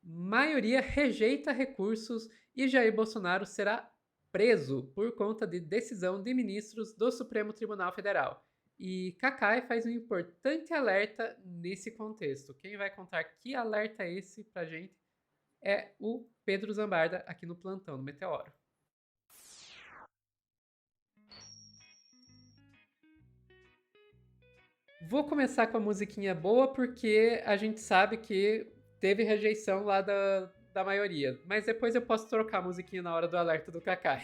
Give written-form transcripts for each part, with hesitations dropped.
Maioria rejeita recursos e Jair Bolsonaro será preso por conta de decisão de ministros do Supremo Tribunal Federal. E Cacai faz um importante alerta nesse contexto. Quem vai contar que alerta é esse pra gente é o Pedro Zambarda aqui no plantão do Meteoro. Vou começar com a musiquinha boa porque a gente sabe que teve rejeição lá da maioria. Mas depois eu posso trocar a musiquinha na hora do alerta do Cacai.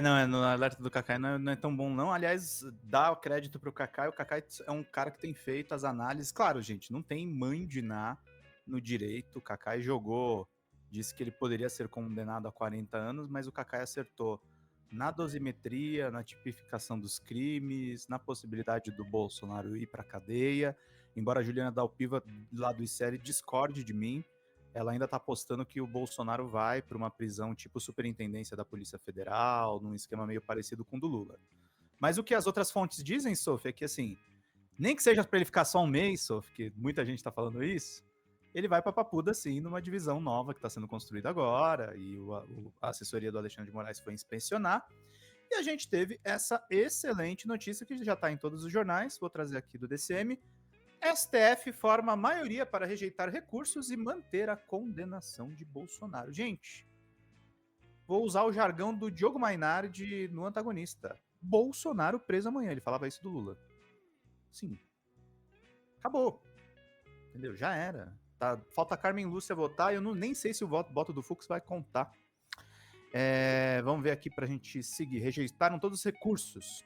Não, no alerta do Kakai não é tão bom, não. Aliás, dá o crédito pro Kakai. O Kakai é um cara que tem feito as análises. Claro, gente, não tem mãe de Ná no direito. O Kakai jogou, disse que ele poderia ser condenado a 40 anos, mas o Kakai acertou na dosimetria, na tipificação dos crimes, na possibilidade do Bolsonaro ir para cadeia. Embora a Juliana Dalpiva, lá do ICL, discorde de mim, ela ainda tá apostando que o Bolsonaro vai para uma prisão tipo superintendência da Polícia Federal, num esquema meio parecido com o do Lula. Mas o que as outras fontes dizem, Sophie, é que assim, nem que seja para ele ficar só um mês, Sophie, que muita gente tá falando isso, ele vai para Papuda, sim, numa divisão nova que está sendo construída agora, e a assessoria do Alexandre de Moraes foi inspecionar, e a gente teve essa excelente notícia que já está em todos os jornais, vou trazer aqui do DCM. STF forma maioria para rejeitar recursos e manter a condenação de Bolsonaro. Gente, vou usar o jargão do Diogo Mainardi no antagonista. Bolsonaro preso amanhã. Ele falava isso do Lula. Sim. Acabou. Entendeu? Já era. Tá, falta a Carmen Lúcia votar. Eu nem sei se o voto do Fux vai contar. Vamos ver aqui para a gente seguir. Rejeitaram todos os recursos.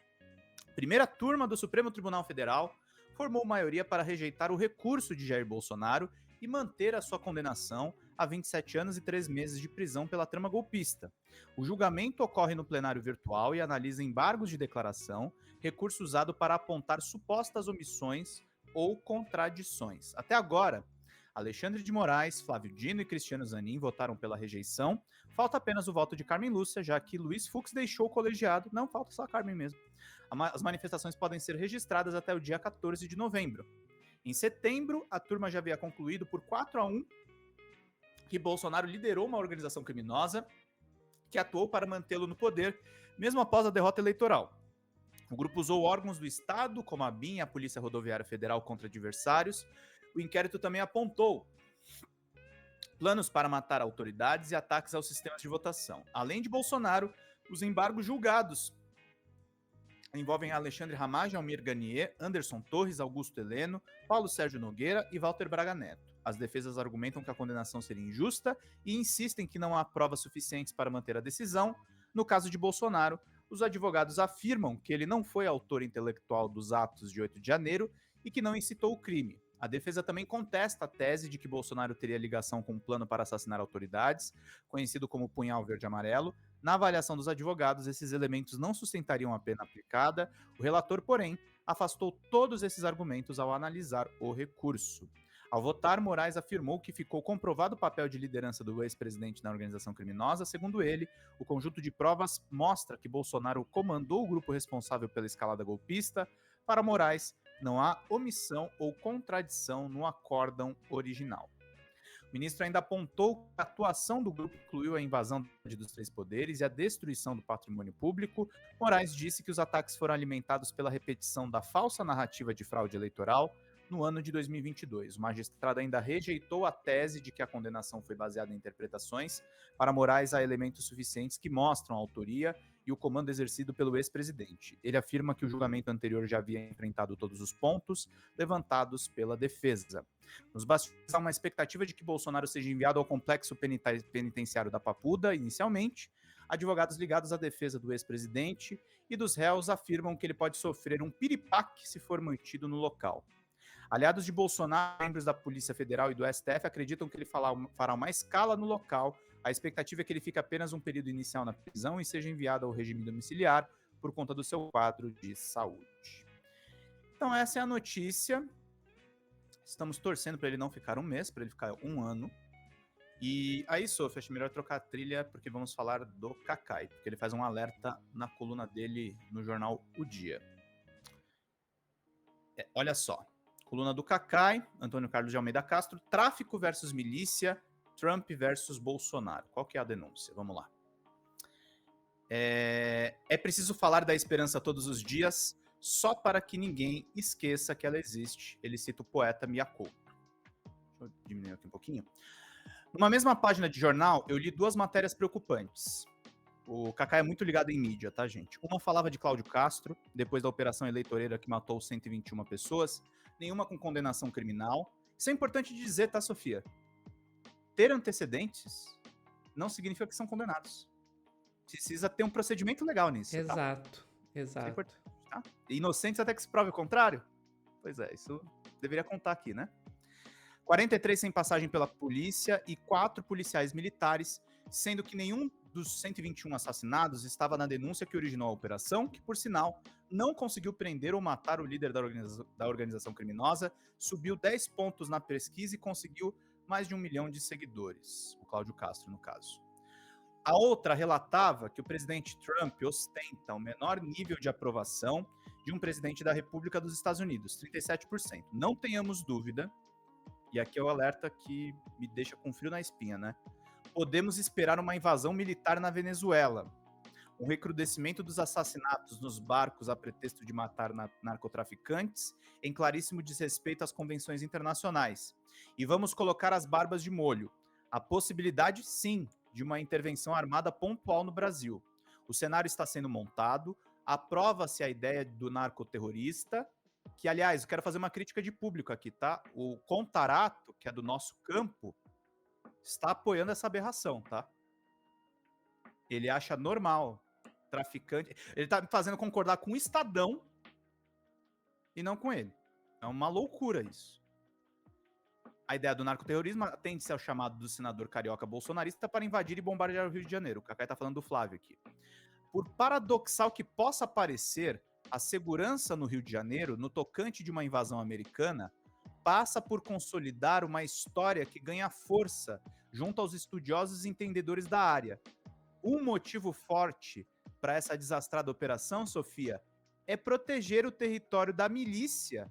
Primeira turma do Supremo Tribunal Federal formou maioria para rejeitar o recurso de Jair Bolsonaro e manter a sua condenação a 27 anos e 3 meses de prisão pela trama golpista. O julgamento ocorre no plenário virtual e analisa embargos de declaração, recurso usado para apontar supostas omissões ou contradições. Até agora, Alexandre de Moraes, Flávio Dino e Cristiano Zanin votaram pela rejeição. Falta apenas o voto de Carmen Lúcia, já que Luiz Fux deixou o colegiado. Não, falta só a Carmen mesmo. As manifestações podem ser registradas até o dia 14 de novembro. Em setembro, a turma já havia concluído por 4-1 que Bolsonaro liderou uma organização criminosa que atuou para mantê-lo no poder, mesmo após a derrota eleitoral. O grupo usou órgãos do Estado, como a BIM e a Polícia Rodoviária Federal, contra adversários. O inquérito também apontou planos para matar autoridades e ataques aos sistemas de votação. Além de Bolsonaro, os embargos julgados envolvem Alexandre Ramage, Almir Garnier, Anderson Torres, Augusto Heleno, Paulo Sérgio Nogueira e Walter Braga Neto. As defesas argumentam que a condenação seria injusta e insistem que não há provas suficientes para manter a decisão. No caso de Bolsonaro, os advogados afirmam que ele não foi autor intelectual dos atos de 8 de janeiro e que não incitou o crime. A defesa também contesta a tese de que Bolsonaro teria ligação com um plano para assassinar autoridades, conhecido como punhal verde-amarelo. Na avaliação dos advogados, esses elementos não sustentariam a pena aplicada. O relator, porém, afastou todos esses argumentos ao analisar o recurso. Ao votar, Moraes afirmou que ficou comprovado o papel de liderança do ex-presidente na organização criminosa. Segundo ele, o conjunto de provas mostra que Bolsonaro comandou o grupo responsável pela escalada golpista. Para Moraes, não há omissão ou contradição no acórdão original. O ministro ainda apontou que a atuação do grupo incluiu a invasão dos três poderes e a destruição do patrimônio público. Moraes disse que os ataques foram alimentados pela repetição da falsa narrativa de fraude eleitoral no ano de 2022. O magistrado ainda rejeitou a tese de que a condenação foi baseada em interpretações. Para Moraes, há elementos suficientes que mostram a autoria e o comando exercido pelo ex-presidente. Ele afirma que o julgamento anterior já havia enfrentado todos os pontos levantados pela defesa. Nos bastidores, há uma expectativa de que Bolsonaro seja enviado ao complexo penitenciário da Papuda, inicialmente. Advogados ligados à defesa do ex-presidente e dos réus afirmam que ele pode sofrer um piripaque se for mantido no local. Aliados de Bolsonaro, membros da Polícia Federal e do STF acreditam que ele fará uma escala no local. A expectativa é que ele fique apenas um período inicial na prisão e seja enviado ao regime domiciliar por conta do seu quadro de saúde. Então essa é a notícia. Estamos torcendo para ele não ficar um mês, para ele ficar um ano. E aí, Sophie, acho melhor trocar a trilha porque vamos falar do Cacai, porque ele faz um alerta na coluna dele no jornal O Dia. Olha só. Coluna do Cacai, Antônio Carlos de Almeida Castro, tráfico versus milícia, Trump versus Bolsonaro. Qual que é a denúncia? Vamos lá. É preciso falar da esperança todos os dias, só para que ninguém esqueça que ela existe. Ele cita o poeta Miyako. Deixa eu diminuir aqui um pouquinho. Numa mesma página de jornal, eu li duas matérias preocupantes. O Kaká é muito ligado em mídia, tá, gente? Uma falava de Cláudio Castro, depois da operação eleitoreira que matou 121 pessoas, nenhuma com condenação criminal. Isso é importante dizer, tá, Sofia? Ter antecedentes não significa que são condenados. Precisa ter um procedimento legal nisso, Exato, tá? Isso é exato. importante, tá? Inocentes até que se prove o contrário? Pois é, isso deveria contar aqui, né? 43 sem passagem pela polícia e 4 policiais militares, sendo que nenhum dos 121 assassinados estava na denúncia que originou a operação, que, por sinal, não conseguiu prender ou matar o líder da organização criminosa, subiu 10 pontos na pesquisa e conseguiu mais de 1 milhão de seguidores, o Cláudio Castro, no caso. A outra relatava que o presidente Trump ostenta o menor nível de aprovação de um presidente da República dos Estados Unidos, 37%. Não tenhamos dúvida, e aqui é o alerta que me deixa com frio na espinha, né? Podemos esperar uma invasão militar na Venezuela, um recrudescimento dos assassinatos nos barcos a pretexto de matar narcotraficantes, em claríssimo desrespeito às convenções internacionais. E vamos colocar as barbas de molho. A possibilidade, sim, de uma intervenção armada pontual no Brasil. O cenário está sendo montado, aprova-se a ideia do narcoterrorista, que, aliás, eu quero fazer uma crítica de público aqui, tá? O Contarato, que é do nosso campo, está apoiando essa aberração, tá? Ele acha normal, traficante... Ele tá fazendo concordar com o Estadão e não com ele. É uma loucura isso. A ideia do narcoterrorismo atende-se ao chamado do senador carioca bolsonarista para invadir e bombardear o Rio de Janeiro. O Cacai tá falando do Flávio aqui. Por paradoxal que possa parecer, a segurança no Rio de Janeiro, no tocante de uma invasão americana, passa por consolidar uma história que ganha força junto aos estudiosos e entendedores da área. Um motivo forte para essa desastrada operação, Sofia, é proteger o território da milícia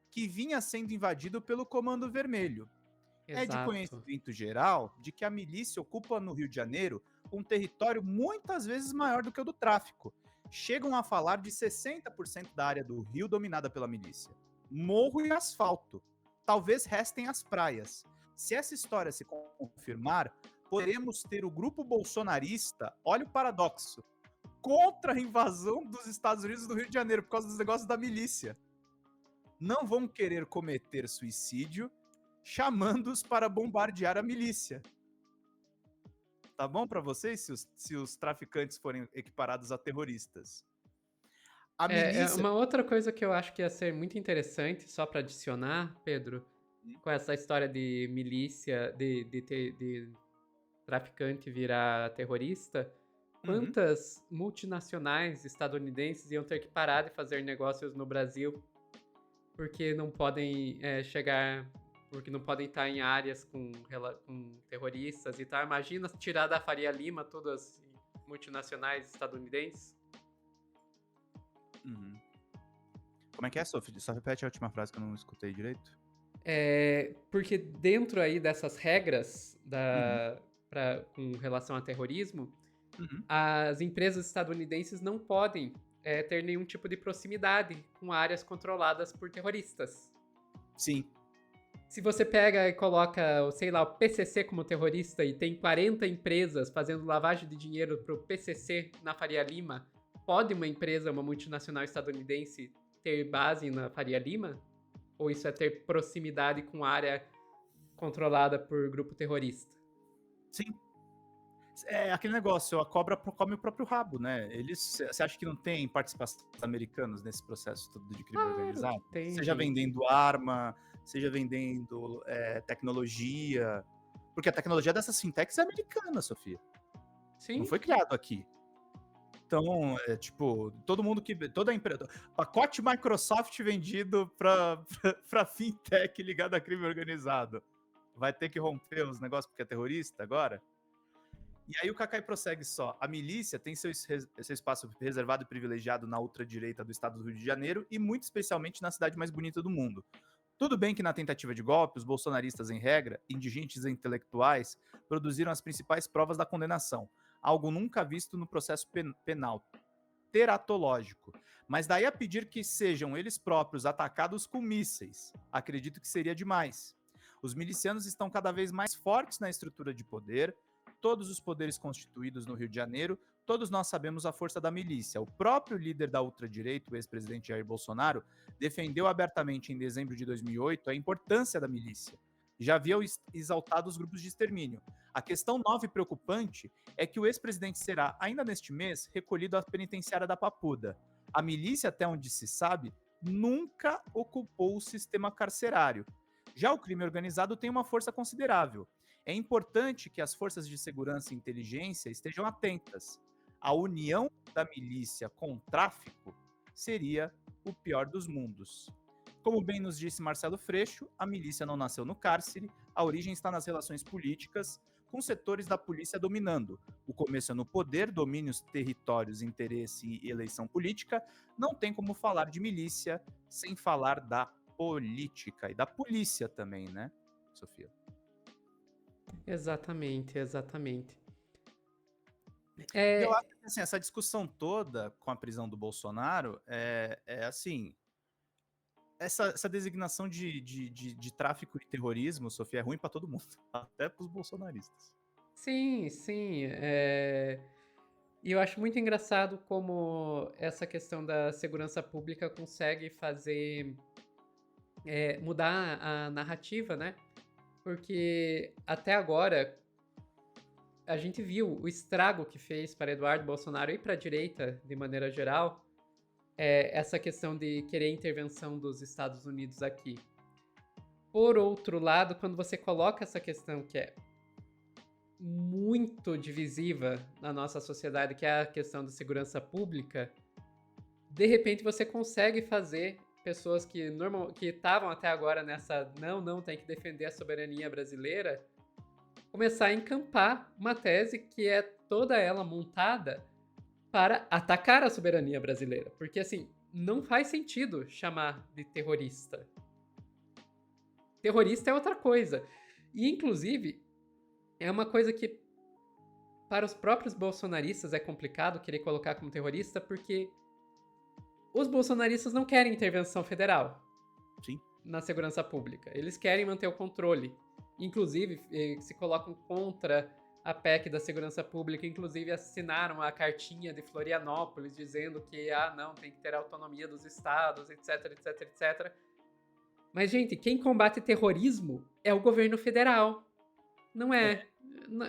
que vinha sendo invadido pelo Comando Vermelho. É de Exato. conhecimento geral de que a milícia ocupa no Rio de Janeiro um território muitas vezes maior do que o do tráfico. Chegam a falar de 60% da área do Rio dominada pela milícia. Morro e asfalto. Talvez restem as praias. Se essa história se confirmar, poderemos ter o grupo bolsonarista, olha o paradoxo, contra a invasão dos Estados Unidos do Rio de Janeiro por causa dos negócios da milícia. Não vão querer cometer suicídio, chamando-os para bombardear a milícia. Tá bom para vocês se os traficantes forem equiparados a terroristas? A milícia... Uma outra coisa que eu acho que ia ser muito interessante, só para adicionar, Pedro, com essa história de milícia, de traficante virar terrorista, quantas multinacionais estadunidenses iam ter que parar de fazer negócios no Brasil porque não podem chegar, porque não podem estar em áreas com terroristas e tal. Imagina tirar da Faria Lima todas as multinacionais estadunidenses. Como é que é, Sophie? Só repete a última frase que eu não escutei direito. Porque dentro aí dessas regras com relação a terrorismo, as empresas estadunidenses não podem ter nenhum tipo de proximidade com áreas controladas por terroristas. Sim. Se você pega e coloca, sei lá, o PCC como terrorista e tem 40 empresas fazendo lavagem de dinheiro pro PCC na Faria Lima, pode uma empresa, uma multinacional estadunidense ter base na Faria Lima? Ou isso é ter proximidade com área controlada por grupo terrorista? Sim. É aquele negócio, a cobra come o próprio rabo, né? Você acha que não tem participação dos americanos nesse processo todo de crime organizado? Tem, seja vendendo arma, seja vendendo tecnologia. Porque a tecnologia dessas fintechs é americana, Sofia. Sim. Não foi criado aqui. Então, toda a empresa... Pacote Microsoft vendido pra fintech ligada a crime organizado. Vai ter que romper os negócios porque é terrorista agora? E aí o Cacai prossegue só. A milícia tem seu espaço reservado e privilegiado na ultradireita do estado do Rio de Janeiro e muito especialmente na cidade mais bonita do mundo. Tudo bem que na tentativa de golpe, os bolsonaristas, em regra, indigentes e intelectuais, produziram as principais provas da condenação, algo nunca visto no processo penal teratológico. Mas daí a pedir que sejam eles próprios atacados com mísseis, acredito que seria demais. Os milicianos estão cada vez mais fortes na estrutura de poder, todos os poderes constituídos no Rio de Janeiro, todos nós sabemos a força da milícia. O próprio líder da ultradireita, o ex-presidente Jair Bolsonaro, defendeu abertamente em dezembro de 2008 a importância da milícia. Já havia exaltado os grupos de extermínio. A questão nova e preocupante é que o ex-presidente será, ainda neste mês, recolhido à penitenciária da Papuda. A milícia, até onde se sabe, nunca ocupou o sistema carcerário. Já o crime organizado tem uma força considerável. É importante que as forças de segurança e inteligência estejam atentas. A união da milícia com o tráfico seria o pior dos mundos. Como bem nos disse Marcelo Freixo, a milícia não nasceu no cárcere, a origem está nas relações políticas, com setores da polícia dominando. O começo é no poder, domínios, territórios, interesse e eleição política. Não tem como falar de milícia sem falar da política e da polícia também, né, Sofia? Exatamente, exatamente. Eu É, acho que assim, essa discussão toda com a prisão do Bolsonaro é assim. Essa designação de tráfico e terrorismo, Sofia, é ruim para todo mundo, até para os bolsonaristas. sim, sim. E eu acho muito engraçado como essa questão da segurança pública consegue fazer mudar a narrativa, né? Porque até agora a gente viu o estrago que fez para Eduardo Bolsonaro e para a direita, de maneira geral, essa questão de querer intervenção dos Estados Unidos aqui. Por outro lado, quando você coloca essa questão que é muito divisiva na nossa sociedade, que é a questão da segurança pública, de repente você consegue fazer pessoas que estavam até agora nessa não, tem que defender a soberania brasileira, começar a encampar uma tese que é toda ela montada para atacar a soberania brasileira. Porque, assim, não faz sentido chamar de terrorista. Terrorista é outra coisa. E, inclusive, é uma coisa que para os próprios bolsonaristas é complicado querer colocar como terrorista, porque os bolsonaristas não querem intervenção federal Sim. na segurança pública. Eles querem manter o controle. Inclusive, se colocam contra a PEC da segurança pública, inclusive assinaram a cartinha de Florianópolis dizendo que, não, tem que ter autonomia dos estados, etc, etc, etc. Mas, gente, quem combate terrorismo é o governo federal. Não é.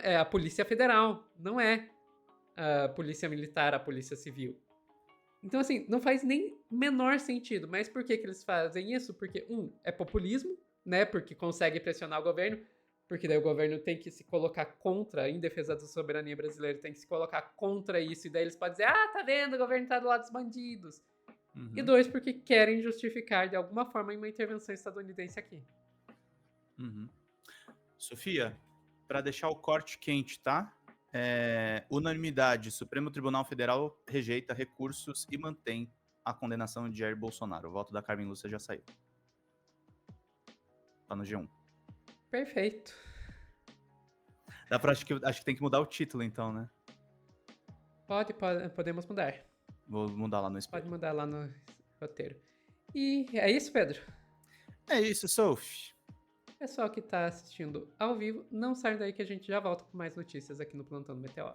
É a Polícia Federal, não é a Polícia Militar, a Polícia Civil. Então, assim, não faz nem menor sentido. Mas por que eles fazem isso? Porque, é populismo, né? Porque consegue pressionar o governo. Porque daí o governo tem que se colocar contra, em defesa da soberania brasileira, tem que se colocar contra isso. E daí eles podem dizer, tá vendo, o governo tá do lado dos bandidos. Uhum. E 2, porque querem justificar, de alguma forma, uma intervenção estadunidense aqui. Uhum. Sofia, para deixar o corte quente, tá? Unanimidade, Supremo Tribunal Federal rejeita recursos e mantém a condenação de Jair Bolsonaro. O voto da Carmen Lúcia já saiu. Tá no G1. Perfeito. Acho que tem que mudar o título, então, né? Podemos mudar. Vou mudar lá no espelho. Pode mudar lá no roteiro. E é isso, Pedro. É isso, Sophie. Pessoal que tá assistindo ao vivo, não sai daí que a gente já volta com mais notícias aqui no Plantão do Meteoro.